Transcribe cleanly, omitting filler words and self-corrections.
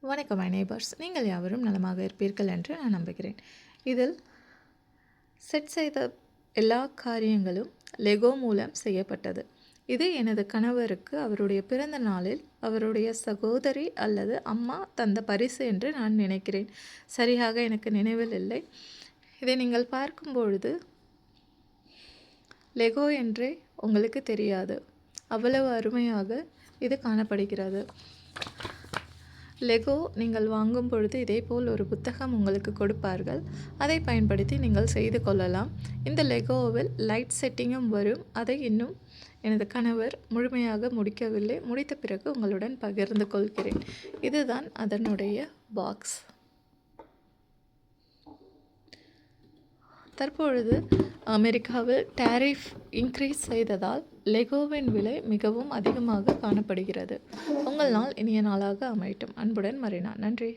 வணக்கம் my neighbours, நீங்கள் யாவரும் நலமாக இருப்பீர்கள் என்று நான் நம்புகிறேன். இதில் செட் செய்த எல்லா காரியங்களும் லெகோ மூலம் செய்யப்பட்டது. இது எனது கணவருக்கு அவருடைய பிறந்த நாளில் அவருடைய சகோதரி அல்லது அம்மா தந்த பரிசு என்று நான் நினைக்கிறேன். சரியாக எனக்கு நினைவில் இல்லை. இதை நீங்கள் பார்க்கும் பொழுது லெகோ என்றே உங்களுக்கு தெரியாது, அவ்வளவு அருமையாக இது காணப்படுகிறது. லெகோ நீங்கள் வாங்கும் பொழுது இதேபோல் ஒரு புத்தகம் உங்களுக்கு கொடுப்பார்கள். அதை பயன்படுத்தி நீங்கள் செய்து கொள்ளலாம். இந்த லெகோவில் லைட் செட்டிங்கும் வரும். அதை இன்னும் எனது கணவர் முழுமையாக முடிக்கவில்லை. முடித்த பிறகு உங்களுடன் பகிர்ந்து கொள்கிறேன். இதுதான் அதனுடைய பாக்ஸ். தற்பொழுது அமெரிக்காவில் டாரிஃப் இன்க்ரீஸ் செய்ததால் லெகோவின் விலை மிகவும் அதிகமாக காணப்படுகிறது. உங்கள் நாள் இனிய நாளாக அமையட்டும். அன்புடன் மரீனா. நன்றி.